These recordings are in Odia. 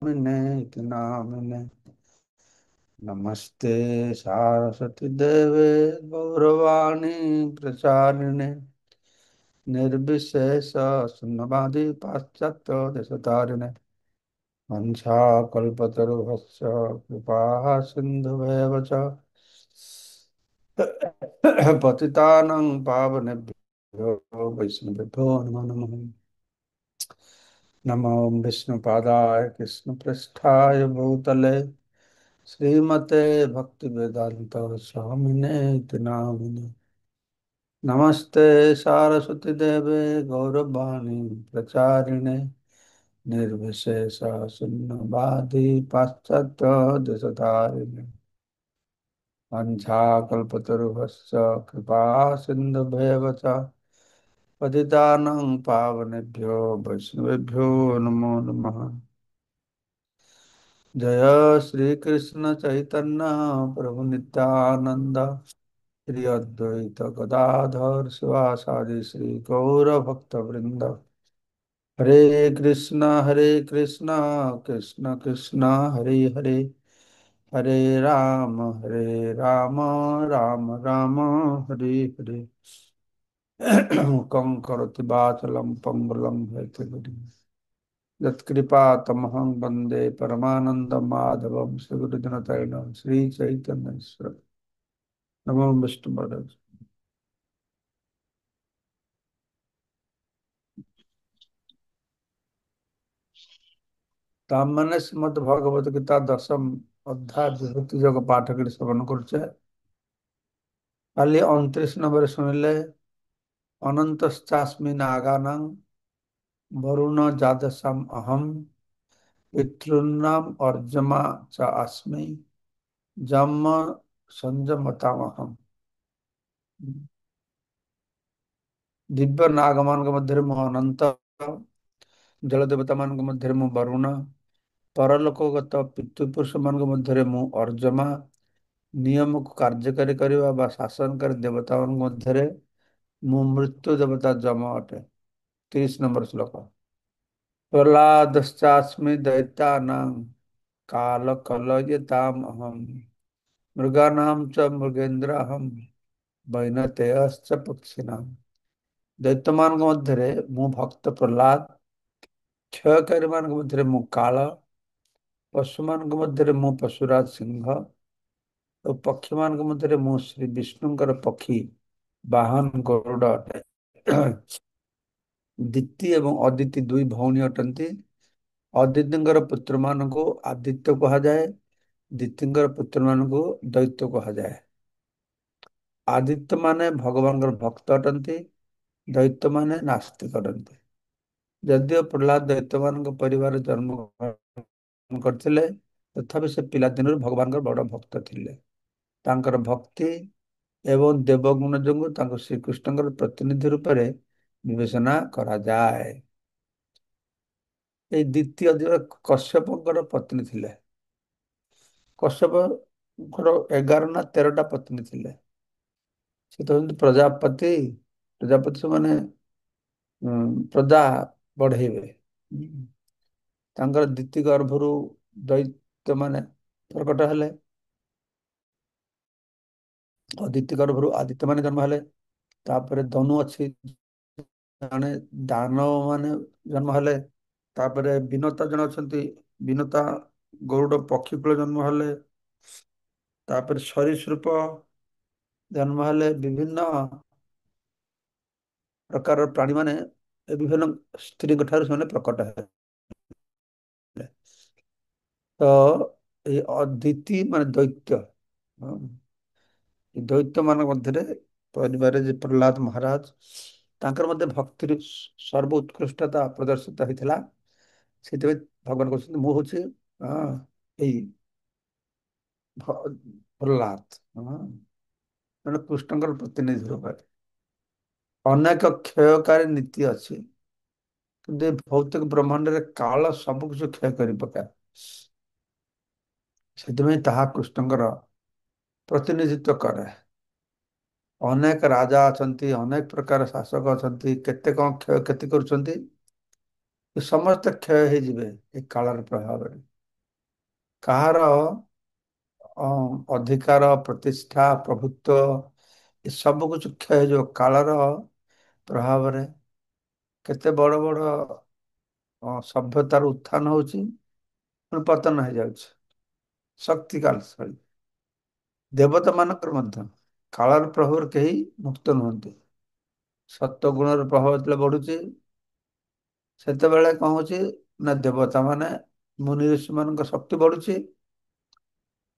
नामिने इति नामिने। नमस्ते सरस्वती देवे गौरवाणी प्रचारिणे। निर्विशेष शून्यवादी पाश्चात्य देशतारिणे। वंशाकल्पतरुभ्यश्च कृपा सिन्धुभ्येव च पतितानां पावनेभ्यो वैष्णवेभ्यो नमो नमः। नमो विष्णुपादाय कृष्णपृष्ठाय भूतले श्रीमते भक्तिवेदांत स्वामिने इति नामिने। नमस्ते सारस्वती देवे गौरवाणी प्रचारिणे। निर्विशेष शून्यवादी पाश्चात्य देशतारिणे। वंशाकल्पतरुभ्यश्च कृपा सिन्धुभ्येव च पतितानां पावनेभ्यो वैष्णवेभ्यो नमो नमः। जय श्री कृष्ण चैतन्य प्रभु नित्यानंद श्री अद्वैत गदाधर शिवासादि श्री गौर भक्त वृंद। हरे कृष्ण कृष्ण कृष्ण हरे हरे हरे हरे राम राम राम हरे हरे। कंकरोति वाचलं पंगुलं यत्किंचित् यत्कृपा तमहं वन्दे परमानन्दमाधवं श्रीगुरुजनतैलं श्रीचैतन्येश्वर नमो विष्णुपदाय। ତାମାନେ ଶ୍ରୀମଦ୍ ଭଗବତ ଗୀତା ଦଶମ ଅଧ୍ୟାୟ ବିଭୂତି ଯୋଗ ପାଠ କରି ଶ୍ରବଣ କରୁଛେ। କାଲି 29 ନମ୍ବର ଶୁଣିଲେ ଅନନ୍ତଶ୍ଚାସ୍ମି ନାଗାନାଂ ବରୁଣ ଯାଦଶାମ୍ ଅହମ୍ ପିତॄଣାମ୍ ଅର୍ଜମା ଚ ଆସ୍ମି ଯମ ସଂଯମତାମହମ୍। ଦିବ୍ୟ ନାଗମାନଙ୍କ ମଧ୍ୟରେ ମୁଁ ଅନନ୍ତ, ଜଳ ଦେବତା ମାନଙ୍କ ମଧ୍ୟରେ ମୁଁ ବରୁଣ, ପରଲୋକଗତ ପିତୃପୁରୁଷ ମାନଙ୍କ ମଧ୍ୟରେ ମୁଁ ଅର୍ଜମା, ନିୟମକୁ କାର୍ଯ୍ୟକାରୀ କରିବା ବା ଶାସନକାରୀ ଦେବତାମାନଙ୍କ ମଧ୍ୟରେ ମୁଁ ମୃତ୍ୟୁ ଦେବତା ଯମ ଅଟେ। 30 ନମ୍ବର ଶ୍ଲୋକ। ପ୍ରହ୍ଲାଦଶ୍ଚାସ୍ମି ଦୈତ୍ୟାନାଂ କାଲ କଲୟତାମ୍ ଅହମ୍ ମୃଗାନାଂ ଚ ମୃଗେନ୍ଦ୍ରାହମ୍ ବୈନତେୟଶ୍ଚ ପକ୍ଷିଣାମ୍। ଦୈତ୍ୟମାନଙ୍କ ମଧ୍ୟରେ ମୁଁ ଭକ୍ତ ପ୍ରହ୍ଲାଦ, କ୍ଷୟକାରୀ ମାନଙ୍କ ମଧ୍ୟରେ ମୁଁ କାଳ, ପଶୁମାନଙ୍କ ମଧ୍ୟରେ ମୁଁ ପଶୁରାଜ ସିଂହ ଓ ପକ୍ଷୀମାନଙ୍କ ମଧ୍ୟରେ ମୁଁ ଶ୍ରୀ ବିଷ୍ଣୁଙ୍କର ପକ୍ଷୀ ବାହନ ଗରୁଡ଼ ଅଟେ। ଦିତି ଏବଂ ଅଦିତି ଦୁଇ ଭଉଣୀ ଅଟନ୍ତି। ଅଦିତିଙ୍କର ପୁତ୍ରମାନଙ୍କୁ ଆଦିତ୍ୟ କୁହାଯାଏ, ଦିତିଙ୍କର ପୁତ୍ରମାନଙ୍କୁ ଦୈତ୍ୟ କୁହାଯାଏ। ଆଦିତ୍ୟ ମାନେ ଭଗବାନଙ୍କର ଭକ୍ତ ଅଟନ୍ତି, ଦୈତ୍ୟ ମାନେ ନାସ୍ତିକ ଅଟନ୍ତି। ଯଦିଓ ପ୍ରହ୍ଲାଦ ଦୈତ୍ୟମାନଙ୍କ ପରିବାରରେ ଜନ୍ମ ଗ୍ରହଣ କରିଥିଲେ, ତଥାପି ସେ ପିଲାଦିନରୁ ଭଗବାନଙ୍କର ବଡ଼ ଭକ୍ତ ଥିଲେ। ତାଙ୍କର ଭକ୍ତି ଏବଂ ଦେବଗୁଣ ଯୋଗୁଁ ତାଙ୍କୁ ଶ୍ରୀକୃଷ୍ଣଙ୍କର ପ୍ରତିନିଧି ରୂପରେ ବିବେଚନା କରାଯାଏ। ଏଇ ଦ୍ୱିତୀୟ କଶ୍ୟପଙ୍କର ପତ୍ନୀ ଥିଲେ। କଶ୍ୟପଙ୍କର 11 ନା 13ଟା ପତ୍ନୀ ଥିଲେ। ସେ ତ ହଉଛନ୍ତି ପ୍ରଜାପତି। ପ୍ରଜାପତି ସେମାନେ ପ୍ରଜା ବଢେଇବେ। ତାଙ୍କର ଦ୍ୱିତୀୟ ଗର୍ଭରୁ ଦୈତ୍ୟ ମାନେ ପ୍ରକଟ ହେଲେ। ଅଦିତି ଗର୍ଭରୁ ଆଦିତ୍ୟ ମାନେ ଜନ୍ମ ହେଲେ। ତାପରେ ଧନୁ ଅଛି, ଜଣେ ଦାନବ ମାନେ ଜନ୍ମ ହେଲେ। ତାପରେ ବିନତା ଜଣେ ଅଛନ୍ତି, ବିନତା ଗରୁଡ ପକ୍ଷୀ କୁଳ ଜନ୍ମ ହେଲେ। ତାପରେ ସରୀସୃପ ଜନ୍ମ ହେଲେ। ବିଭିନ୍ନ ପ୍ରକାରର ପ୍ରାଣୀ ମାନେ ବିଭିନ୍ନ ସ୍ତ୍ରୀଙ୍କ ଠାରୁ ସେମାନେ ପ୍ରକଟ ହେଲେ। ତ ଏଇ ଅଦିତି ମାନେ ଦୈତ୍ୟ, ଦୈତ୍ୟ ମାନଙ୍କ ମଧ୍ୟରେ ପରିବାରରେ ଯେ ପ୍ରହ୍ଲାଦ ମହାରାଜ, ତାଙ୍କର ମଧ୍ୟ ଭକ୍ତିର ସର୍ବ ଉତ୍କୃଷ୍ଟତା ପ୍ରଦର୍ଶିତ ହେଇଥିଲା। ସେଥିପାଇଁ ଭଗବାନ କହୁଛନ୍ତି ମୁଁ ହଉଛି ଏଇ ପ୍ରହ୍ଲାଦ, ମାନେ କୃଷ୍ଣଙ୍କର ପ୍ରତିନିଧି ରୂପରେ। ଅନେକ କ୍ଷୟକାରୀ ନୀତି ଅଛି, କିନ୍ତୁ ଏ ଭୌତିକ ବ୍ରହ୍ମାଣ୍ଡରେ କାଳ ସବୁ କିଛି କ୍ଷୟ କରି ପକାଏ। ସେଥିପାଇଁ ତାହା କୃଷ୍ଣଙ୍କର ପ୍ରତିନିଧିତ୍ୱ କରେ। ଅନେକ ରାଜା ଅଛନ୍ତି, ଅନେକ ପ୍ରକାର ଶାସକ ଅଛନ୍ତି, କେତେ କଣ କ୍ଷୟକ୍ଷତି କରୁଛନ୍ତି। ସମସ୍ତେ କ୍ଷୟ ହେଇଯିବେ ଏ କାଳର ପ୍ରଭାବରେ। କାହାର ଅଧିକାର, ପ୍ରତିଷ୍ଠା, ପ୍ରଭୁତ୍ୱ ଏସବୁ କିଛି କ୍ଷୟ ହେଇଯିବ କାଳର ପ୍ରଭାବରେ। କେତେ ବଡ ବଡ ସଭ୍ୟତାର ଉତ୍ଥାନ ହଉଛି, ପୁଣି ପତନ ହେଇଯାଉଛି। ଶକ୍ତି କାଳ ଶୈଳୀ ଦେବତା ମାନଙ୍କର ମଧ୍ୟ କାଳର ପ୍ରଭାବରେ କେହି ମୁକ୍ତ ନୁହନ୍ତି। ସତ୍ୱ ଗୁଣର ପ୍ରଭାବ ଯେତେବେଳେ ବଢୁଛି, ସେତେବେଳେ କଣ ହଉଛି ନା ଦେବତା ମାନେ, ମୁନି ଋଷି ମାନଙ୍କ ଶକ୍ତି ବଢୁଛି।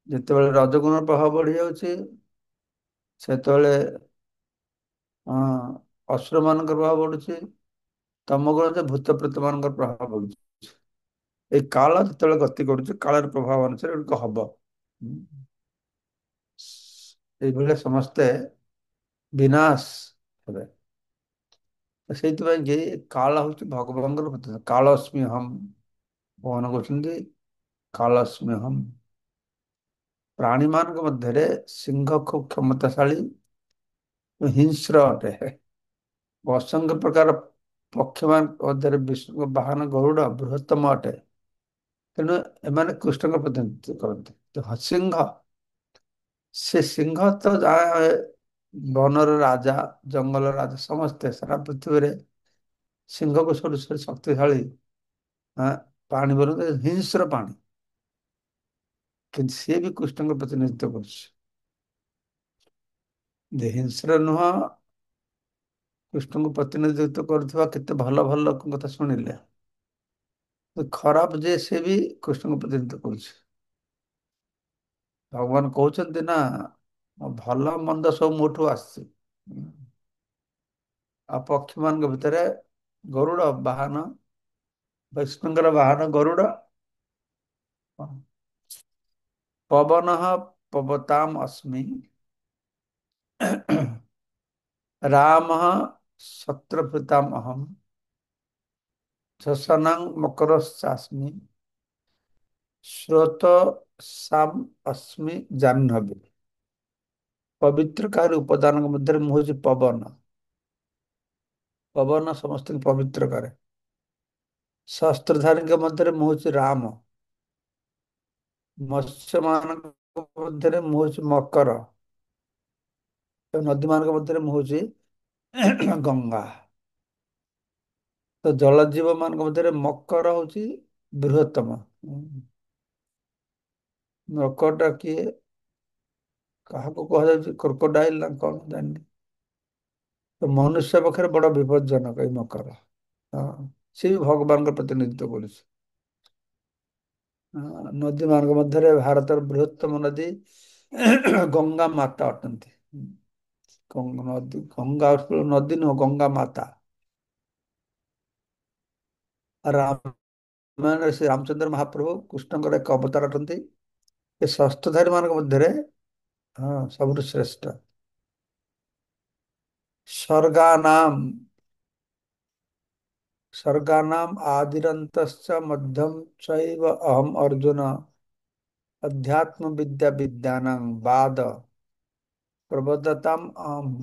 ଯେତେବେଳେ ରଜଗୁଣର ପ୍ରଭାବ ବଢି ଯାଉଛି, ସେତେବେଳେ ଅ ଅସୁର ମାନଙ୍କର ପ୍ରଭାବ ବଢୁଛି। ତମ ଗୁଣ ଯେ ଭୂତ ପ୍ରେତ ମାନଙ୍କର ପ୍ରଭାବ ପଡୁଛି। ଏଇ କାଳ ଯେତେବେଳେ ଗତି କରୁଛି, କାଳର ପ୍ରଭାବ ଅନୁସାରେ ଏଗୁଡ଼ିକ ହବ। ଏଇଭଳିଆ ସମସ୍ତେ ବିନାଶ ହେବେ। ତ ସେଇଥିପାଇଁ କି କାଳ ହଉଛି ଭଗବାନଙ୍କର ପ୍ରତିନିଧି। କାଳସ୍ମି ହମ୍ ଭଗବାନ କହୁଛନ୍ତି, କାଳସ୍ମି ହମ୍। ପ୍ରାଣୀ ମାନଙ୍କ ମଧ୍ୟରେ ସିଂହ ଖୁବ୍ କ୍ଷମତାଶାଳୀ, ହିଂସ୍ର ଅଟେ। ଅସଂଖ୍ୟ ପ୍ରକାର ପକ୍ଷୀ ମାନଙ୍କ ମଧ୍ୟରେ ବିଷ୍ଣୁଙ୍କ ବାହନ ଗରୁଡ଼ ବୃହତ୍ତମ ଅଟେ। ତେଣୁ ଏମାନେ କୃଷ୍ଣଙ୍କ ପ୍ରତିନିଧିତ୍ୱ କରନ୍ତି। ତ ସିଂହ, ସେ ସିଂହ ତ ଯାହା ବନର ରାଜା, ଜଙ୍ଗଲ ରାଜା, ସମସ୍ତେ ସାରା ପୃଥିବୀରେ ସିଂହକୁ ସବୁଠୁ ଶକ୍ତିଶାଳୀ ପ୍ରାଣୀ ବୋଲି ହିଂସ୍ର ପ୍ରାଣୀ। କିନ୍ତୁ ସିଏ ବି କୃଷ୍ଣଙ୍କ ପ୍ରତିନିଧିତ୍ୱ କରୁଛି। ଯେ ହିଂସ୍ର ନୁହଁ, କୃଷ୍ଣଙ୍କୁ ପ୍ରତିନିଧିତ୍ୱ କରୁଥିବା କେତେ ଭଲ ଭଲ ଲୋକଙ୍କ କଥା ଶୁଣିଲେ। ଖରାପ ଯେ ସେ ବି କୃଷ୍ଣଙ୍କୁ ପ୍ରତିନିଧିତ୍ୱ କରୁଛି। ଭଗବାନ କହୁଛନ୍ତି ନା, ଭଲ ମନ୍ଦ ସବୁ ମୋଠୁ ଆସିଛି। ଆଉ ପକ୍ଷୀ ମାନଙ୍କ ଭିତରେ ଗରୁଡ଼ ବାହନ, ବିଷ୍ଣୁଙ୍କର ବାହନ ଗରୁଡ଼। ପବନଃ ପବତାମ୍ ଅସ୍ମି, ରାମଃ ଶତ୍ରୁଭୃତାମ୍ ଅହମ୍, ଶଶାନଂ ମକରଶ୍ଚାସ୍ମି, ସ୍ରୋତ ସାମ୍ ଅସ୍ମି ଜାହ୍ନବୀ। ପବିତ୍ରକାରୀ ଉପାଦାନଙ୍କ ମଧ୍ୟରେ ମୁଁ ହଉଛି ପବନ। ପବନ ସମସ୍ତଙ୍କୁ ପବିତ୍ର କରେ। ଶସ୍ତ୍ରଧାରୀଙ୍କ ମଧ୍ୟରେ ମୁଁ ହଉଛି ରାମ। ମତ୍ସ୍ୟ ମାନଙ୍କ ମଧ୍ୟରେ ମୁଁ ହଉଛି ମକର। ନଦୀ ମାନଙ୍କ ମଧ୍ୟରେ ମୁଁ ହଉଛି ଗଙ୍ଗା। ତ ଜଳଜୀବ ମାନଙ୍କ ମଧ୍ୟରେ ମକର ହଉଛି ବୃହତ୍ତମ। ମକରଟା କିଏ, କାହାକୁ କୁହାଯାଉଛି କ୍ରୋକୋଡାଇଲ ନା କଣ ଜାଣିନି। ତ ମନୁଷ୍ୟ ପକ୍ଷରେ ବଡ ବିପଜ୍ଜନକ ଏଇ ମକର। ହଁ, ସେ ବି ଭଗବାନଙ୍କ ପ୍ରତିନିଧିତ୍ୱ କରୁଛି। ନଦୀ ମାନଙ୍କ ମଧ୍ୟରେ ଭାରତର ବୃହତ୍ତମ ନଦୀ ଗଙ୍ଗା ମାତା ଅଟନ୍ତି। ନଦୀ ଗଙ୍ଗା ନଦୀ ନୁହଁ, ଗଙ୍ଗା ମାତା। ରାମାୟଣରେ ଶ୍ରୀ ରାମଚନ୍ଦ୍ର ମହାପ୍ରଭୁ କୃଷ୍ଣଙ୍କର ଏକ ଅବତାର ଅଟନ୍ତି। ଏ ଶସ୍ତ୍ରଧାରୀ ମାନଙ୍କ ମଧ୍ୟରେ ସବୁଠୁ ଶ୍ରେଷ୍ଠ। ସ୍ୱର୍ଗାନାମ୍ ସ୍ୱର୍ଗାନାମ୍ ଆଦିରନ୍ତଶ୍ଚ ମଧ୍ୟମ୍ ଚୈବ ଅହମ୍ ଅର୍ଜୁନ ଅଧ୍ୟାତ୍ମ ବିଦ୍ୟା ବିଦ୍ୟାନାଂ ବାଦ ପ୍ରବଦତାମ୍ ଅହମ୍।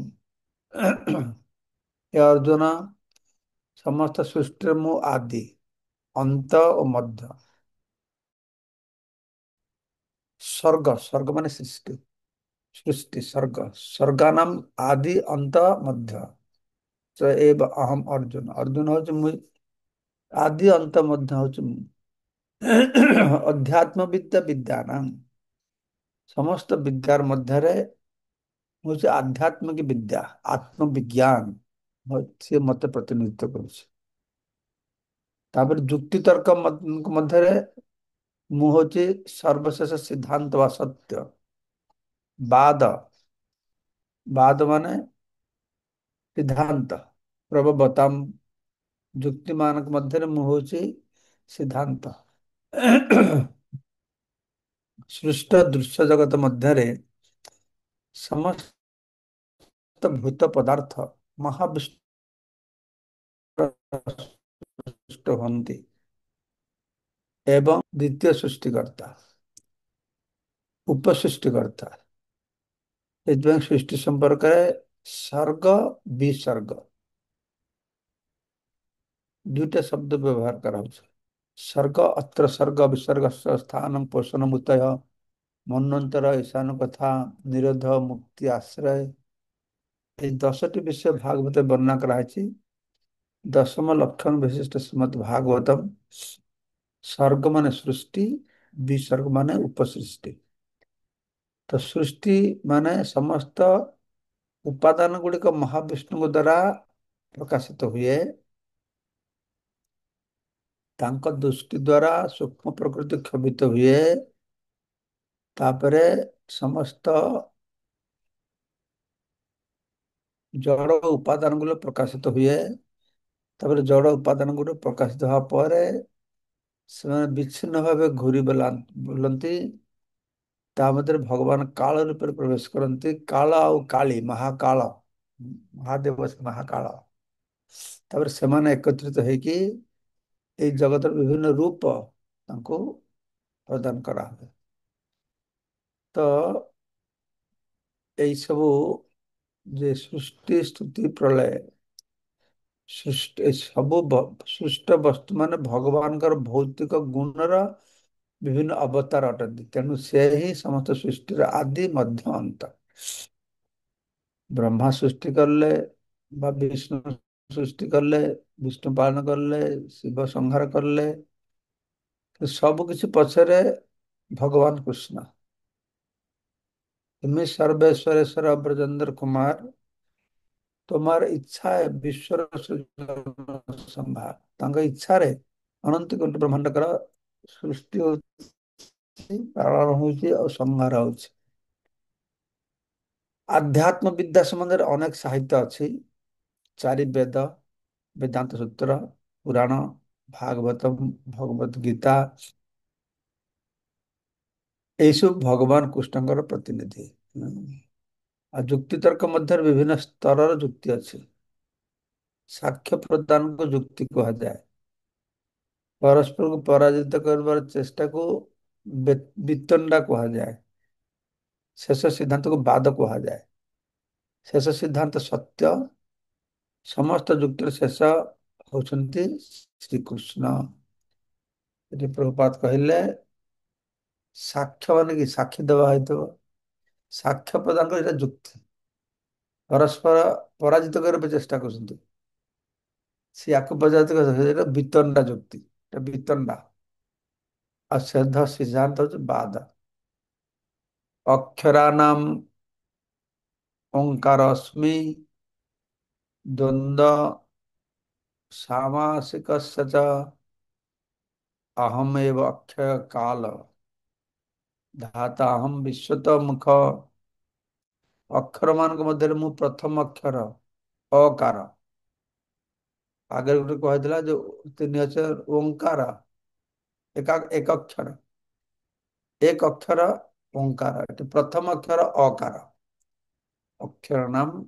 ହେ ଅର୍ଜୁନ, ସମସ୍ତ ସୃଷ୍ଟିରେ ମୁଁ ଆଦି, ଅନ୍ତ ଓ ମଧ୍ୟ। ସ୍ୱର୍ଗ, ସ୍ୱର୍ଗ ମାନେ ସୃଷ୍ଟି, ସୃଷ୍ଟି ସ୍ୱର୍ଗ। ସ୍ୱର୍ଗାନାମ୍ ଆଦି ଅନ୍ତ ମଧ୍ୟ ସ ଏବ ଅହମ୍ ଅର୍ଜୁନ। ଅର୍ଜୁନ ହଉଛି ମୁଁ, ଆଦି ଅନ୍ତ ମଧ୍ୟ ହଉଛି ମୁଁ। ଅଧ୍ୟାତ୍ମ ବିଦ୍ୟା ବିଦ୍ୟାନାଂ, ସମସ୍ତ ବିଦ୍ୟାର ମଧ୍ୟରେ ହଉଛି ଆଧ୍ୟାତ୍ମିକ ବିଦ୍ୟା, ଆତ୍ମବିଜ୍ଞାନ ସିଏ ମତେ ପ୍ରତିନିଧିତ୍ୱ କରୁଛି। ତାପରେ ଯୁକ୍ତି ତର୍କ ମଧ୍ୟରେ ମୁଁ ହଉଛି ସର୍ବଶେଷ ସିଦ୍ଧାନ୍ତ ବା ସତ୍ୟ। ବାଦ, ବାଦ ମାନେ ସିଦ୍ଧାନ୍ତ। ପ୍ରବବତାମ୍, ଯୁକ୍ତି ମାନଙ୍କ ମଧ୍ୟରେ ମୁଁ ହଉଛି ସିଦ୍ଧାନ୍ତ। ସୃଷ୍ଟ ଦୃଶ୍ୟ ଜଗତ ମଧ୍ୟରେ ସମସ୍ତ ଭୂତ ପଦାର୍ଥ ମହାବିଷ୍ଣୁ ସୃଷ୍ଟ ହୁଅନ୍ତି ଏବଂ ଦ୍ୱିତୀୟ ସୃଷ୍ଟିକର୍ତ୍ତା, ଉପସୃଷ୍ଟିକର୍ତ୍ତା। ସେଥିପାଇଁ ସୃଷ୍ଟି ସମ୍ପର୍କରେ ସର୍ଗ ବିସର୍ଗ ଦୁଇଟା ଶବ୍ଦ ବ୍ୟବହାର କରାହଉଛି। सर्ग अत्र सर्ग विसर्ग स्थान पोषण मुतय ମନ୍ୱନ୍ତର ଈଶାନ କଥା ନିରୋଧ ମୁକ୍ତି ଆଶ୍ରୟ এই 10ଟି ବିଷୟ ଭାଗବତ ବର୍ଣ୍ଣନା କରାଯାଇଛି। ଦଶମ ଲକ୍ଷଣ ବିଶିଷ୍ଟ ଶ୍ରୀମଦ୍ ଭାଗବତମ। ସ୍ୱର୍ଗ ମାନେ ସୃଷ୍ଟି, ବିସର୍ଗ ମାନେ ଉପସୃଷ୍ଟି। ତ ସୃଷ୍ଟି ମାନେ ସମସ୍ତ ଉପାଦାନ ଗୁଡିକ ମହାବିଷ୍ଣୁଙ୍କ ଦ୍ୱାରା ପ୍ରକାଶିତ ହୁଏ। ତାଙ୍କ ଦୃଷ୍ଟି ଦ୍ୱାରା ସୂକ୍ଷ୍ମ ପ୍ରକୃତି କ୍ଷୋଭିତ ହୁଏ। ତାପରେ ସମସ୍ତ ଜଡ଼ ଉପାଦାନ ଗୁলো ପ୍ରକାଶିତ ହୁଏ। ତାପରେ ଜଡ଼ ଉପାଦାନ ଗୁলো ପ୍ରକାଶିତ ହେବା ପରେ ସେମାନେ ବିଚ୍ଛିନ୍ନ ଭାବେ ବୁଲନ୍ତି। ତା ମଧ୍ୟରେ ଭଗବାନ କାଳ ରୂପରେ ପ୍ରବେଶ କରନ୍ତି। କାଳ ଆଉ କାଳୀ, ମହାକାଳ, ମହାଦେବ ମହାକାଳ। ତାପରେ ସେମାନେ ଏକତ୍ରିତ ହେଇକି ଏଇ ଜଗତର ବିଭିନ୍ନ ରୂପ ତାଙ୍କୁ ପ୍ରଦାନ କରାହୁଏ। ତ এই ସବୁ ଯେ ସୃଷ୍ଟି ସ୍ତୁତି ପ୍ରଳୟ ସୃଷ୍ଟି ସବୁ ସୃଷ୍ଟ ବସ୍ତୁ ମାନେ ଭଗବାନଙ୍କର ଭୌତିକ ଗୁଣର ବିଭିନ୍ନ ଅବତାର ଅଟନ୍ତି। ତେଣୁ ସେ ହିଁ ସମସ୍ତ ସୃଷ୍ଟିର ଆଦି ମଧ୍ୟ ଅନ୍ତ। ବ୍ରହ୍ମା ସୃଷ୍ଟି କଲେ ବା ବିଷ୍ଣୁ ସୃଷ୍ଟି କଲେ, ବିଷ୍ଣୁ ପାଳନ କଲେ, ଶିବ ସଂହାର କଲେ, ସବୁ କିଛି ପଛରେ ଭଗବାନ କୃଷ୍ଣ। ତୁମେ ସର୍ବେଶ୍ୱରେଶ୍ୱର ବ୍ରଜେନ୍ଦ୍ର କୁମାର, তোমার ଇଚ୍ଛା ବିଶ୍ୱର ସମ୍ଭାର। ତାଙ୍କ ଇଚ୍ଛାରେ ଅନନ୍ତ କୋଟି ବ୍ରହ୍ମାଣ୍ଡକର ସୃଷ୍ଟି ହଉଛି, ପାଳନ ହଉଛି ଆଉ ସଂହାର ହଉଛି। ଆଧ୍ୟାତ୍ମ ବିଦ୍ୟା ସମ୍ବନ୍ଧରେ ଅନେକ ସାହିତ୍ୟ ଅଛି। ଚାରି ବେଦ, ବେଦାନ୍ତ ସୂତ୍ର, ପୁରାଣ, ଭାଗବତମ, ଭଗବତ ଗୀତା, ଏଇସବୁ ଭଗବାନ କୃଷ୍ଣଙ୍କର ପ୍ରତିନିଧି। ଆଉ ଯୁକ୍ତିତର୍କ ମଧ୍ୟରେ ବିଭିନ୍ନ ସ୍ତରର ଯୁକ୍ତି ଅଛି। ସାକ୍ଷ୍ୟ ପ୍ରଦାନକୁ ଯୁକ୍ତି କୁହାଯାଏ। ପରସ୍ପରକୁ ପରାଜିତ କରିବାର ଚେଷ୍ଟାକୁ ବିତଣ୍ଡା କୁହାଯାଏ। ଶେଷ ସିଦ୍ଧାନ୍ତକୁ ବାଦ କୁହାଯାଏ। ଶେଷ ସିଦ୍ଧାନ୍ତ ସତ୍ୟ, ସମସ୍ତ ଯୁକ୍ତିର ଶେଷ ହଉଛନ୍ତି ଶ୍ରୀକୃଷ୍ଣ। ଏଠି ପ୍ରଭୁପାଦ କହିଲେ ସାକ୍ଷ୍ୟ ମାନେ କି ସାକ୍ଷୀ ଦେବା ହେଇଥିବ, ସାକ୍ଷ୍ୟ ପ୍ରଦାନ କରି ଏଇଟା ଯୁକ୍ତି। ପରସ୍ପର ପରାଜିତ କରିବାକୁ ଚେଷ୍ଟା କରୁଛନ୍ତି, ସେ ୟାକୁ ପରାଜିତ କରୁଛନ୍ତି, ଏଇଟା ବିତଣ୍ଡା ଯୁକ୍ତି, ଏଟା ବିତଣ୍ଡା। ଆଉ ଶେଷ ସିଦ୍ଧାନ୍ତ ହଉଛି ବାଦ। ଅକ୍ଷରାନାମ ଓଙ୍କାରସ୍ମି ଦ୍ୱନ୍ଦ୍ୱ ସାମାସିକସ୍ୟ ଚ ଅହମେବ ଅକ୍ଷୟ କାଳ ଧାତା ଅହମ ବିଶ୍ୱତ ମୁଖ। ଅକ୍ଷର ମାନଙ୍କ ମଧ୍ୟରେ ମୁଁ ପ୍ରଥମ ଅକ୍ଷର ଅକାର। ଆଗରେ ଗୋଟେ କହିଥିଲା ଯୋଉ ତିନି ଅକ୍ଷର ଓଙ୍କାର, ଏକ ଅକ୍ଷର, ଏକ ଅକ୍ଷର ଓଙ୍କାର। ଏଠି ପ୍ରଥମ ଅକ୍ଷର ଅକାର। ଅକ୍ଷର ନାମ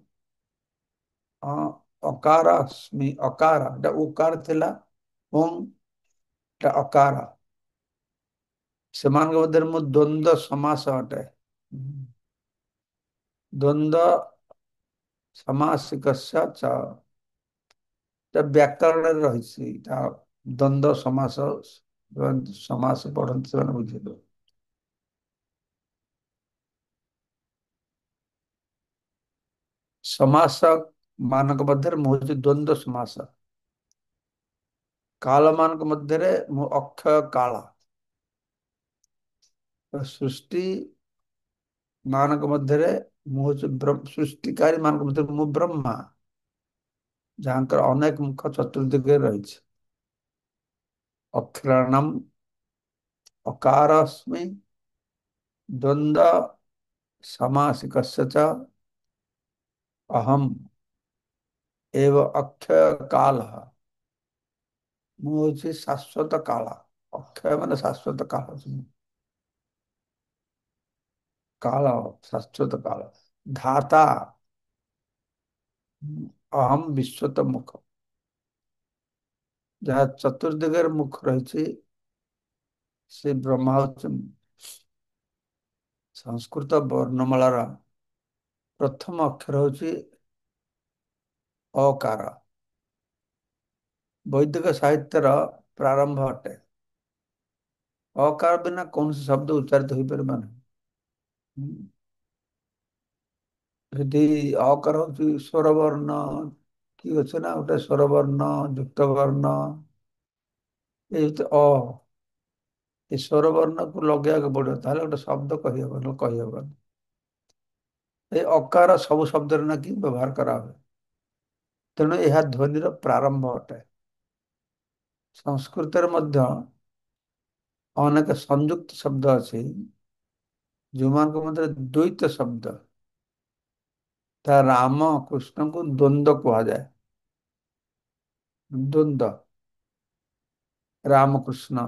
ଅକାର ସ୍ମି, ଅକାର ଏଟା ଉକାର ଥିଲା, ଓଂ ଏଟା ଅକାର। ସେମାନଙ୍କ ମଧ୍ୟରେ ମୁଁ ଦ୍ୱନ୍ଦ୍ୱ ସମାସ ଅଟେ। ଦ୍ୱନ୍ଦ୍ୱ ସମାସିକସ୍ୟ ଚ, ବ୍ୟାକରଣରେ ରହିଛି। ତା ଦ୍ୱନ୍ଦ୍ୱ ସମାସ, ସମାସ ପଢନ୍ତି ସେମାନେ ବୁଝିବେ। ସମାସ ମାନଙ୍କ ମଧ୍ୟରେ ମୁଁ ହଉଛି ଦ୍ୱନ୍ଦ୍ୱ ସମାସ। କାଳ ମାନଙ୍କ ମଧ୍ୟରେ ମୁଁ ଅକ୍ଷୟ କାଳ। ସୃଷ୍ଟି ମାନଙ୍କ ମଧ୍ୟରେ ମୁଁ ହଉଛି ସୃଷ୍ଟିକାରୀ ମାନଙ୍କ ମଧ୍ୟରେ ମୁଁ ବ୍ରହ୍ମା, ଯାହାଙ୍କର ଅନେକ ମୁଖ ଚତୁର୍ଦିଗରେ ରହିଛି। ଅକ୍ଷରାଣମ୍ ଅକାରସ୍ମି ଦ୍ୱନ୍ଦ୍ୱ ସମାସିକସ୍ୟ ଚ ଅହମ୍ ଏବ ଅକ୍ଷୟ କାଳ। ମୁଁ ହଉଛି ଶାଶ୍ୱତ କାଳ। ଅକ୍ଷୟ ମାନେ ଶାଶ୍ୱତ କାଳ, କାଳ ଶାଶ୍ୱତ କାଳ। ଧାତା ଅହମ୍ ବିଶ୍ୱତ ମୁଖ, ଯାହା ଚତୁର୍ଦିଗରେ ମୁଖ ରହିଛି ସେ ବ୍ରହ୍ମା ହଉଛନ୍ତି। ସଂସ୍କୃତ ବର୍ଣ୍ଣମାଳାର ପ୍ରଥମ ଅକ୍ଷର ହଉଛି ଅକାର। ବୈଦିକ ସାହିତ୍ୟର ପ୍ରାରମ୍ଭ ଅଟେ। ଅକାର ବିନା କୌଣସି ଶବ୍ଦ ଉଚ୍ଚାରିତ ହୋଇପାରିବ ନାହିଁ। ହୁଁ। ସେଠି ଅକାର ହଉଛି ସ୍ୱର ବର୍ଣ୍ଣ, କି ଅଛି ନା ଗୋଟେ ସ୍ୱର ବର୍ଣ୍ଣ, ଯୁକ୍ତ ବର୍ଣ୍ଣ, ଏଇ ହଉଛି ଅ। ଏ ସ୍ୱର ବର୍ଣ୍ଣକୁ ଲଗେଇବାକୁ ପଡିବ, ତାହେଲେ ଗୋଟେ ଶବ୍ଦ କହିହବ, ନ କହିହବନି। ଏଇ ଅକାର ସବୁ ଶବ୍ଦରେ ନା କି ବ୍ୟବହାର କରାହୁଏ। ତେଣୁ ଏହା ଧ୍ୱନିର ପ୍ରାରମ୍ଭ ଅଟେ। ସଂସ୍କୃତରେ ମଧ୍ୟ ଅନେକ ସଂଯୁକ୍ତ ଶବ୍ଦ ଅଛି, ଯେଉଁମାନଙ୍କ ମଧ୍ୟରେ ଦ୍ୱୈତ ଶବ୍ଦ। ତା ରାମ କୃଷ୍ଣଙ୍କୁ ଦ୍ୱନ୍ଦ୍ୱ କୁହାଯାଏ। ଦ୍ୱନ୍ଦ୍ୱ, ରାମକୃଷ୍ଣ।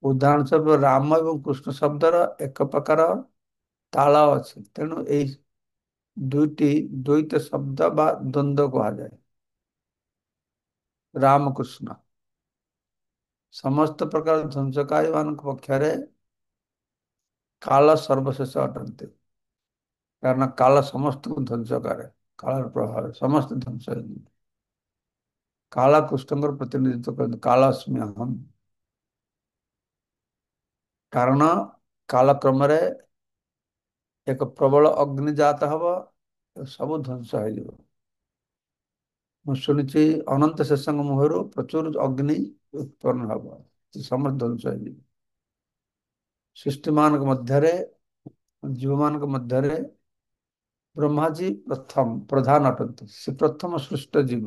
ଉଦାହରଣ ସ୍ୱରୂପ ରାମ ଏବଂ କୃଷ୍ଣ ଶବ୍ଦର ଏକ ପ୍ରକାର ତାଳ ଅଛି, ତେଣୁ ଏଇ ଦୁଇଟି ଦ୍ୱୈତ ଶବ୍ଦ ବା ଦ୍ୱନ୍ଦ୍ୱ କୁହାଯାଏ। ରାମକୃଷ୍ଣ। ସମସ୍ତ ପ୍ରକାର ଧ୍ୱଂସକାରୀ ମାନଙ୍କ ପକ୍ଷରେ କାଳ ସର୍ବଶେଷ ଅଟନ୍ତି। କାରଣ କାଳ ସମସ୍ତଙ୍କୁ ଧ୍ୱଂସ କରେ। କାଳର ପ୍ରଭାବରେ ସମସ୍ତେ ଧ୍ୱଂସ ହେଇଯିବେ। କାଳ କୃଷ୍ଣଙ୍କର ପ୍ରତିନିଧିତ୍ୱ କରନ୍ତି, କାଳସ୍ମି ଅହମ୍। କାରଣ କାଳକ୍ରମରେ ଏକ ପ୍ରବଳ ଅଗ୍ନି ଜାତ ହବ, ସବୁ ଧ୍ୱଂସ ହେଇଯିବ। ମୁଁ ଶୁଣିଛି ଅନନ୍ତ ଶେଷଙ୍କ ମୁହଁରୁ ପ୍ରଚୁର ଅଗ୍ନି ଉତ୍ପନ୍ନ ହବ, ସମସ୍ତ ଧ୍ୱଂସ ହେଇଯିବ। ସୃଷ୍ଟି ମାନଙ୍କ ମଧ୍ୟରେ, ଜୀବମାନଙ୍କ ମଧ୍ୟରେ ବ୍ରହ୍ମାଜୀ ପ୍ରଥମ ପ୍ରଧାନ ଅଟନ୍ତି। ସେ ପ୍ରଥମ ସୃଷ୍ଟ ଜୀବ।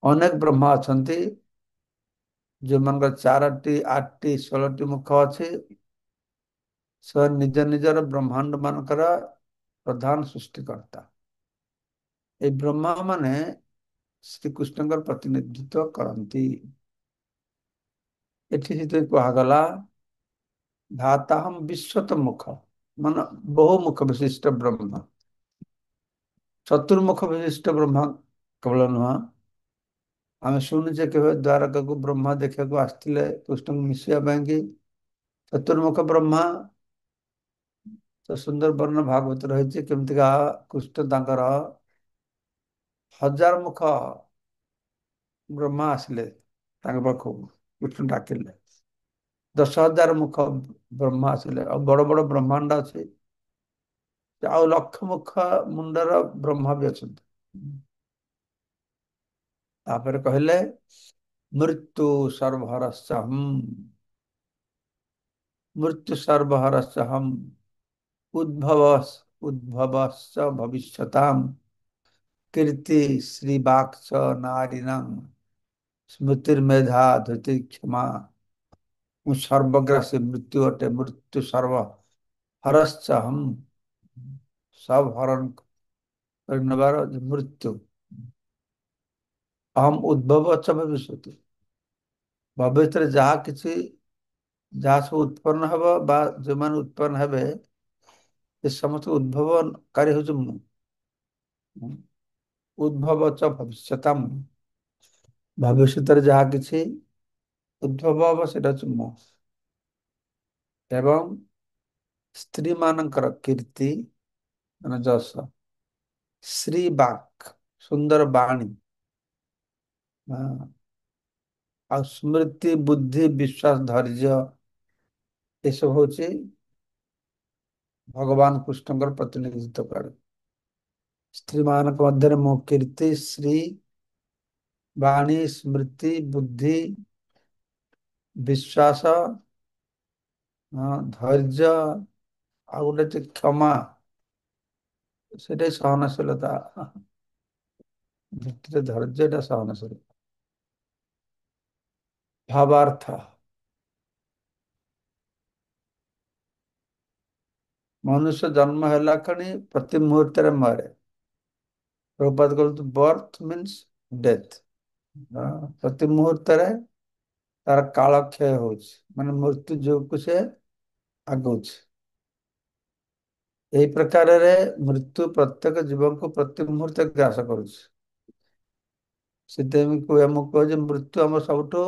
ଅନେକ ବ୍ରହ୍ମା ଅଛନ୍ତି, ଯେଉଁମାନଙ୍କର 4ଟି, 8ଟି, 16ଟି ମୁଖ ଅଛି। ସେ ନିଜ ନିଜର ବ୍ରହ୍ମାଣ୍ଡ ମାନଙ୍କର ପ୍ରଧାନ ସୃଷ୍ଟିକର୍ତ୍ତା। এই ବ୍ରହ୍ମା ମାନେ ଶ୍ରୀକୃଷ୍ଣଙ୍କର ପ୍ରତିନିଧିତ୍ୱ କରନ୍ତି। ଏଠି ସେଥିପାଇଁ କୁହାଗଲା ଧାତାହମ୍ ବିଶ୍ୱତ ମୁଖ, ମାନେ ବହୁମୁଖ ବିଶିଷ୍ଟ ବ୍ରହ୍ମା। ଚତୁର୍ମୁଖ ବିଶିଷ୍ଟ ବ୍ରହ୍ମା କେବଳ ନୁହଁ, ଆମେ ଶୁଣୁଛେ କେବେ ଦ୍ୱାରକାକୁ ବ୍ରହ୍ମା ଦେଖିବାକୁ ଆସିଥିଲେ କୃଷ୍ଣଙ୍କୁ ମିଶିବା ପାଇଁ କି। ଚତୁର୍ମୁଖ ବ୍ରହ୍ମା ତ ସୁନ୍ଦର ବର୍ଣ୍ଣ ଭାଗବତ ରହିଛି, କେମିତିକା କୃଷ୍ଣ ତାଙ୍କର 1000 ମୁଖ ବ୍ରହ୍ମା ଆସିଲେ ତାଙ୍କ ପାଖକୁ, କୃଷ୍ଣ ଡାକିଲେ। 10,000 ମୁଖ ବ୍ରହ୍ମା ଆସିଲେ, ଆଉ ବଡ ବଡ ବ୍ରହ୍ମାଣ୍ଡ ଅଛି, ଆଉ ଲକ୍ଷ ମୁଖ ମୁଣ୍ଡର ବ୍ରହ୍ମା ବି ଅଛନ୍ତି। ତାପରେ କହିଲେ ମୃତ୍ୟୁ ସର୍ବହରସ୍ୟହମ୍, ମୃତ୍ୟୁ ସର୍ବହରସ୍ୟହମ୍, ଉଦ୍ଭବଶ୍ଚ ଭବିଷ୍ୟତାମ୍, କୀର୍ତ୍ତି ଶ୍ରୀବାକ୍ସ ନାରିଣଂ, ସ୍ମୃତିର୍ମେଧା ଧୃତି କ୍ଷମା। ମୁଁ ସର୍ବଗ୍ରାସୀ ମୃତ୍ୟୁ ଅଟେ, ମୃତ୍ୟୁ ସର୍ବ ହରଶ୍ଚହମ୍, ସବୁ ହରଣ କରି ନେବାର ମୃତ୍ୟୁ। ଅହମ୍ ଉଦ୍ଭବ ଅଛ ଭବିଷ୍ୟତି, ଭବିଷ୍ୟତରେ ଯାହା କିଛି, ଯାହା ସବୁ ଉତ୍ପନ୍ନ ହେବ ବା ଯେଉଁମାନେ ଉତ୍ପନ୍ନ ହେବେ, ଏ ସମସ୍ତ ଉଦ୍ଭବକାରୀ ହଉଛି ମୁଁ। ଉଦ୍ଭବ ଚ ଭବିଷ୍ୟତାମ୍, ଭବିଷ୍ୟତରେ ଯାହା କିଛି ଉଦ୍ଭବ ହବ ସେଟା ହଉଛି ମୁଁ। ଏବଂ ସ୍ତ୍ରୀ ମାନଙ୍କର କୀର୍ତ୍ତି ମାନେ ଯଶ, ଶ୍ରୀ ବାକ୍ ସୁନ୍ଦର ବାଣୀ, ଆଉ ସ୍ମୃତି ବୁଦ୍ଧି ବିଶ୍ୱାସ ଧୈର୍ଯ୍ୟ, ଏସବୁ ହଉଛି ଭଗବାନ କୃଷ୍ଣଙ୍କର ପ୍ରତିନିଧିତ୍ୱ କରେ। ସ୍ତ୍ରୀ ମାନଙ୍କ ମଧ୍ୟରେ ମୁଁ କୀର୍ତ୍ତି, ଶ୍ରୀ, ବାଣୀ, ସ୍ମୃତି, ବୁଦ୍ଧି, ବିଶ୍ୱାସ, ଧୈର୍ଯ୍ୟ, ଆଉ ଗୋଟେ ଅଛି କ୍ଷମା, ସେଟା ସହନଶୀଳତା। ଭିତରେ ଧୈର୍ଯ୍ୟ, ଏଟା ସହନଶୀଳତା। ଭାବାର୍ଥ, ମନୁଷ୍ୟ ଜନ୍ମ ହେଲା କ୍ଷଣି ପ୍ରତି ମୁହୂର୍ତ୍ତରେ ମରେ। ପ୍ରଭୁପାଦ କହନ୍ତି ବର୍ଥ ମିନ୍ସ ଡେଥ। ପ୍ରତି ମୁହୂର୍ତ୍ତରେ ତାର କାଳ କ୍ଷୟ ହଉଛି, ମାନେ ମୃତ୍ୟୁ ଯୋଗକୁ ସେ ଆଗଉଛି। ଏହି ପ୍ରକାରରେ ମୃତ୍ୟୁ ପ୍ରତ୍ୟେକ ଜୀବଙ୍କୁ ପ୍ରତି ମୁହୂର୍ତ୍ତେ ଗ୍ରାସ କରୁଛି। ସେଥିପାଇଁ ମୁଁ କହୁଛି ମୃତ୍ୟୁ ଆମ ସବୁଠୁ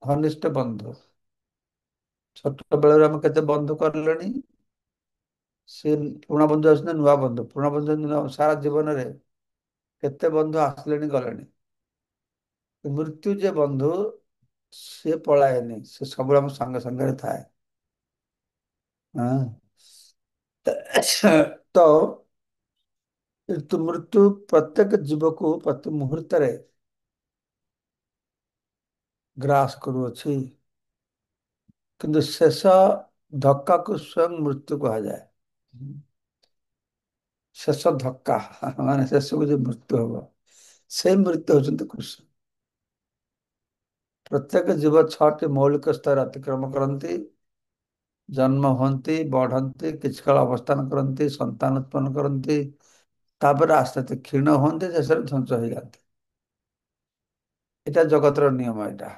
ଘନିଷ୍ଠ ବନ୍ଧୁ। ଛୋଟ ବେଳରୁ ଆମେ କେତେ ବନ୍ଧୁ କରିଲେଣି, ସେ ପୁରୁଣା ବନ୍ଧୁ ଆସୁଛନ୍ତି, ନୂଆ ବନ୍ଧୁ, ପୁରୁଣା ବନ୍ଧୁ ସାରା ଜୀବନରେ କେତେ ବନ୍ଧୁ ଆସିଲେଣି ଗଲେଣି। ମୃତ୍ୟୁ ଯେ ବନ୍ଧୁ, ସେ ପଳାଏନି, ସେ ସବୁବେଳେ ଆମ ସାଙ୍ଗେ ସାଙ୍ଗରେ ଥାଏ। ହଁ। ତ ଋତୁ ମୃତ୍ୟୁ ପ୍ରତ୍ୟେକ ଜୀବକୁ ପ୍ରତି ମୁହୂର୍ତ୍ତରେ ଗ୍ରାସ କରୁଅଛି, କିନ୍ତୁ ଶେଷ ଧକ୍କାକୁ ସ୍ୱୟଂ ମୃତ୍ୟୁ କୁହାଯାଏ। ଶେଷ ଧକ୍କା ମାନେ ଶେଷକୁ ଯୋଉ ମୃତ୍ୟୁ ହବ, ସେଇ ମୃତ୍ୟୁ ହଉଛନ୍ତି କୃଷ୍ଣ। ପ୍ରତ୍ୟେକ ଜୀବ ଛଅଟି ମୌଳିକ ସ୍ତର ଅତିକ୍ରମ କରନ୍ତି। ଜନ୍ମ ହୁଅନ୍ତି, ବଢନ୍ତି, କିଛି କାଳ ଅବସ୍ଥାନ କରନ୍ତି, ସନ୍ତାନ ଉତ୍ପନ୍ନ କରନ୍ତି, ତାପରେ ଆସ୍ତେ ଆସ୍ତେ କ୍ଷୀଣ ହୁଅନ୍ତି, ଶେଷରେ ଧ୍ୱଂସ ହେଇଯାନ୍ତି। ଏଇଟା ଜଗତର ନିୟମ। ଏଇଟା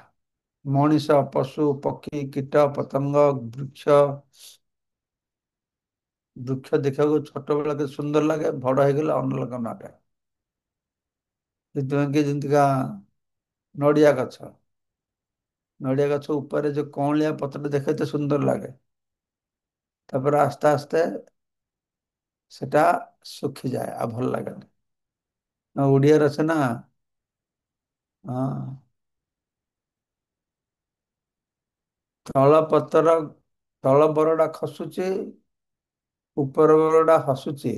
ମଣିଷ, ପଶୁ, ପକ୍ଷୀ, କୀଟ, ପତଙ୍ଗ, ବୃକ୍ଷ। ବୃକ୍ଷ ଦେଖିବାକୁ ଛୋଟବେଳେ କେତେ ସୁନ୍ଦର ଲାଗେ, ବଡ ହେଇଗଲେ ଅନଲକ ନାଟେ। ସେଥିପାଇଁ କି ଯେମିତିକା ନଡ଼ିଆ ଗଛ, ନଡ଼ିଆ ଗଛ ଉପରେ ଯୋଉ କଅଁଳିଆ ପତ୍ରଟା ଦେଖେ ତ ସୁନ୍ଦର ଲାଗେ, ତାପରେ ଆସ୍ତେ ଆସ୍ତେ ସେଟା ଶୁଖିଯାଏ, ଆଉ ଭଲ ଲାଗେନି। ଓଡ଼ିଆରେ ଅଛି ନା, ହଁ, ତଳ ପତର, ତଳ ବରଡା ଖସୁଛି, ଉପର ବରଡା ହସୁଛି,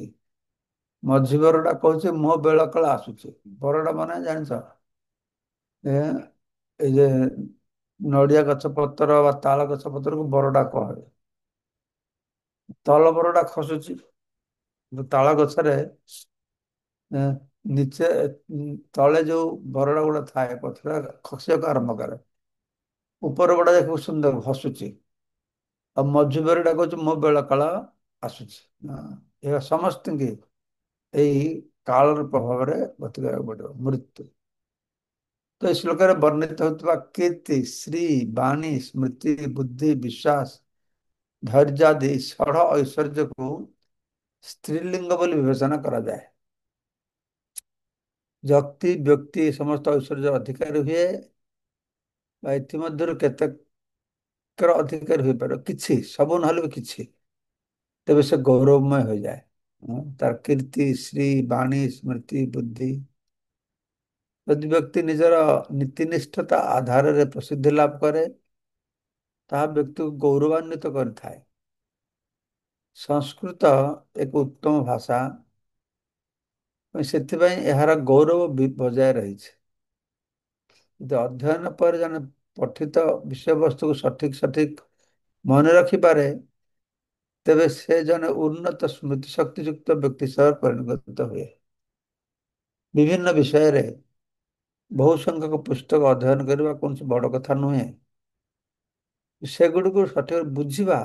ମଝି ବରଡା କହୁଛି ମୋ ବେଳ କାଳ ଆସୁଛି। ବରଡା ମାନେ ଜାଣିଛ, ଏ ଏଇ ଯେ ନଡ଼ିଆ ଗଛ ପତ୍ର ବା ତାଳ ଗଛ ପତ୍ରକୁ ବରଡା କୁହାଯାଏ। ତଳ ବରଡା ଖସୁଛି, ତାଳ ଗଛରେ ଏ, ନିଚେ ତଳେ ଯୋଉ ବରଡା ଗୁଡା ଥାଏ ପତ୍ର ଖସିବାକୁ ଆରମ୍ଭ କରେ, ଉପର ଗୁଡା ଦେଖିବାକୁ ସୁନ୍ଦର ହସୁଛି, ଆଉ ମଝି ବରଡା କହୁଛି ମୋ ବେଳ କାଳ ଆସୁଛି। ହଁ, ଏହା ସମସ୍ତଙ୍କୁ ଏଇ କାଳର ପ୍ରଭାବରେ ଗତି କରିବାକୁ ପଡିବ। ମୃତ୍ୟୁ ତ ଏ ଶ୍ଲୋକରେ ବର୍ଣ୍ଣିତ ହେଉଥିବା କୀର୍ତ୍ତି, ଶ୍ରୀ, ବାଣୀ, ସ୍ମୃତି, ବୁଦ୍ଧି, ବିଶ୍ୱାସ, ଧୈର୍ଯ୍ୟ ଆଦି ଷଢ଼ ଐଶ୍ୱର୍ଯ୍ୟକୁ ସ୍ତ୍ରୀଲିଙ୍ଗ ବୋଲି ବିବେଚନା କରାଯାଏ। ଯକ୍ତି ବ୍ୟକ୍ତି ଏ ସମସ୍ତ ଐଶ୍ୱର୍ଯ୍ୟ ଅଧିକାରୀ ହୁଏ, ବା ଏଥିମଧ୍ୟରୁ କେତେକର ଅଧିକାରୀ ହୋଇପାରିବ, କିଛି, ସବୁ ନହେଲେ ବି କିଛି, ତେବେ ସେ ଗୌରବମୟ ହୋଇଯାଏ। ତାର କୀର୍ତ୍ତି, ଶ୍ରୀ, ବାଣୀ, ସ୍ମୃତି, ବୁଦ୍ଧି। ଯଦି ବ୍ୟକ୍ତି ନିଜର ନୀତିନିଷ୍ଠତା ଆଧାରରେ ପ୍ରସିଦ୍ଧି ଲାଭ କରେ, ତାହା ବ୍ୟକ୍ତିକୁ ଗୌରବାନ୍ୱିତ କରିଥାଏ। ସଂସ୍କୃତ ଏକ ଉତ୍ତମ ଭାଷା, ସେଥିପାଇଁ ଏହାର ଗୌରବ ବଜାୟ ରହିଛି। ଯଦି ଅଧ୍ୟୟନ ପରେ ଜଣେ ପଠିତ ବିଷୟବସ୍ତୁକୁ ସଠିକ ସଠିକ ମନେ ରଖିପାରେ, ତେବେ ସେ ଜଣେ ଉନ୍ନତ ସ୍ମୃତି ଶକ୍ତି ଯୁକ୍ତ ବ୍ୟକ୍ତି ସହ ପରିଣତ ହୁଏ। ବିଭିନ୍ନ ବିଷୟରେ ବହୁ ସଂଖ୍ୟକ ପୁସ୍ତକ ଅଧ୍ୟୟନ କରିବା କୌଣସି ବଡ କଥା ନୁହେଁ। ସେଗୁଡ଼ିକୁ ସଠିକ ବୁଝିବା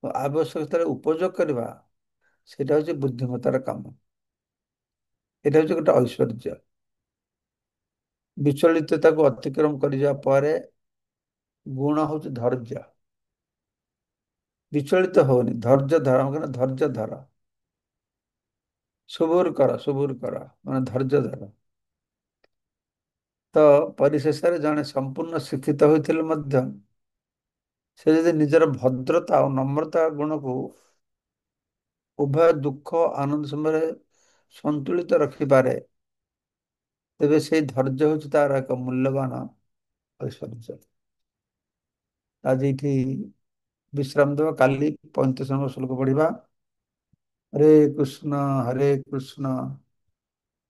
ଓ ଆବଶ୍ୟକତାରେ ଉପଯୋଗ କରିବା, ସେଇଟା ହଉଛି ବୁଦ୍ଧିମତାର କାମ। ଏଇଟା ହଉଛି ଗୋଟେ ଐଶ୍ୱର୍ଯ୍ୟ। ବିଚଳିତତାକୁ ଅତିକ୍ରମ କରିଯିବା ପରେ ଗୁଣ ହଉଛି ଧୈର୍ଯ୍ୟ। ବିଚଳିତ ହଉନି, ଧୈର୍ଯ୍ୟ ଧର, ଧୈର୍ଯ୍ୟ ଧର, ସୁବୁର କର ମାନେ ଧୈର୍ଯ୍ୟ ଧର। ତ ପରିଶେଷରେ ଜଣେ ସମ୍ପୂର୍ଣ୍ଣ ଶିକ୍ଷିତ ହୋଇଥିଲେ ମଧ୍ୟ ସେ ଯଦି ନିଜର ଭଦ୍ରତା ଓ ନମ୍ରତା ଗୁଣକୁ ଉଭୟ ଦୁଃଖ ଆନନ୍ଦ ସମୟରେ ସନ୍ତୁଳିତ ରଖିପାରେ, ତେବେ ସେଇ ଧୈର୍ଯ୍ୟ ହଉଛି ତାର ଏକ ମୂଲ୍ୟବାନ ଐଶ୍ୱର୍ଯ୍ୟ। ଆଜି ଏଇଠି ବିଶ୍ରାମ ଦେବା, କାଲି 35 ଶ୍ଲୋକ ପଢିବା। ହରେ କୃଷ୍ଣ ହରେ କୃଷ୍ଣ,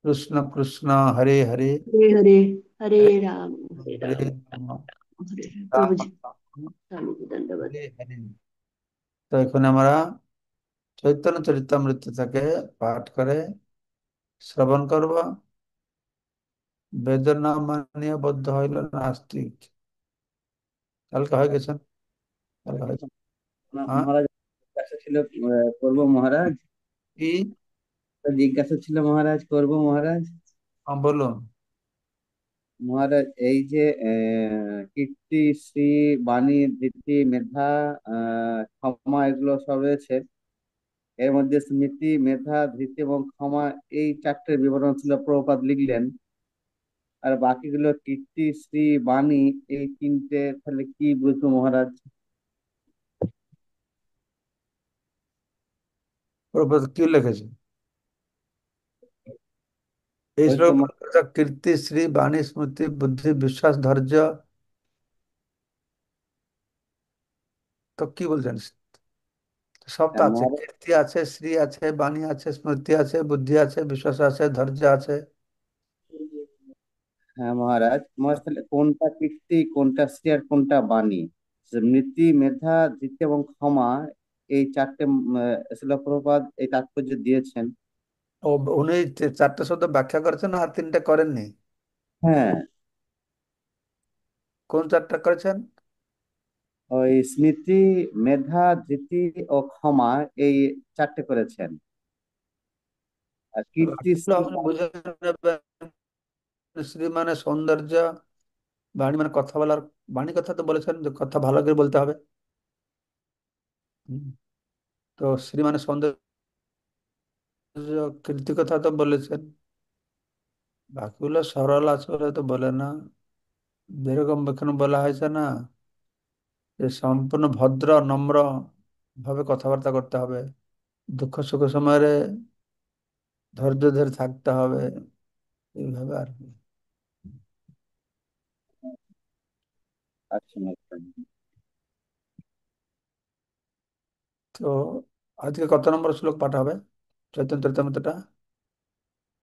କୃଷ୍ଣ କୃଷ୍ଣ ହରେ ହରେ, हरे हरे, हरे हरे राम, हरे हरे राम, राम, हरे हरे। प्रभु राम जी, राम, स्वामी जी दंडवत। हरे हरे। তো এখন আমরা চৈতন্য চরিতামৃত থেকে পাঠ করে শ্রবণ করব। বেদ না মানিয়া বদ্ধ হইল নাস্তিক। কালকে হয়ে গেছেন, কালকে হয়েছে। হ্যাঁ, মহারাজ জিজ্ঞাসা ছিল, করব মহারাজ। কি? তো জিজ্ঞাসা ছিল মহারাজ, করব মহারাজ। হ্যাঁ, বলুন। মহারাজ এই যে কীর্তি, শ্রী, বাণী, ধৃতি, মেধা, ক্ষমা এগুলো সব রয়েছে, এর মধ্যে স্মৃতি, মেধা, ধৃতি এবং ক্ষমা এই চারটে বিবরণ ছিল প্রভুপাদ লিখলেন। আর বাকিগুলো কীর্তি, শ্রী, বাণী এই তিনটে তাহলে কি বুঝবো মহারাজ? প্রভুপাদ কি লিখেছে এই ওই তো শ্লোক? কীর্তি, শ্রী, বাণী, স্মৃতি, বুদ্ধি, বিশ্বাস, ধৈর্য, তো কি বলছেন? সব তো আছে, মহারাজ, কীর্তি আছে, শ্রী আছে, বাণী আছে, স্মৃতি আছে, বুদ্ধি আছে, বিশ্বাস আছে, ধৈর্য আছে। হ্যাঁ মহারাজ, মহারাজ তাহলে কোনটা কীর্তি, কোনটা শ্রী, আর কোনটা বাণী? স্মৃতি, মেধা, ধৃতি এবং ক্ষমা, এই চারটে শিল প্রভুপাদ এই তাৎপর্য দিয়েছেন। ও, উনি চারটে শব্দ ব্যাখ্যা করেছেন আর তিনটে করেননি? হ্যাঁ, কোন চারটা করেছেন? ওই স্মৃতি, মেধা, ধৃতি ও ক্ষমা, এই চারটে করেছেন। আর কীর্তি, বাকিগুলো শ্রী, আপনি বাণী। বুঝে নেবেন। শ্রী মানে সৌন্দর্য, বাণী মানে কথা বলার, বাণী কথা তো বলেছেন যে কথা ভালো করে বলতে হবে। হুম। তো শ্রী মানে সৌন্দর্য, কীর্তি কথা তো বলেছেন। বাকিগুলো সরল আছে বলে তো বলে না। যেরকম এখানে বলা হয়েছে না, যে সম্পূর্ণ ভদ্র নম্র ভাবে কথাবার্তা করতে হবে, দুঃখ সুখ সময়ে ধৈর্য ধরে থাকতে হবে, এইভাবে আর কি। আচ্ছা আচ্ছা। তো আজকে কত নম্বর শ্লোক পাঠ হবে চৈতন্য চরিতামৃতটা?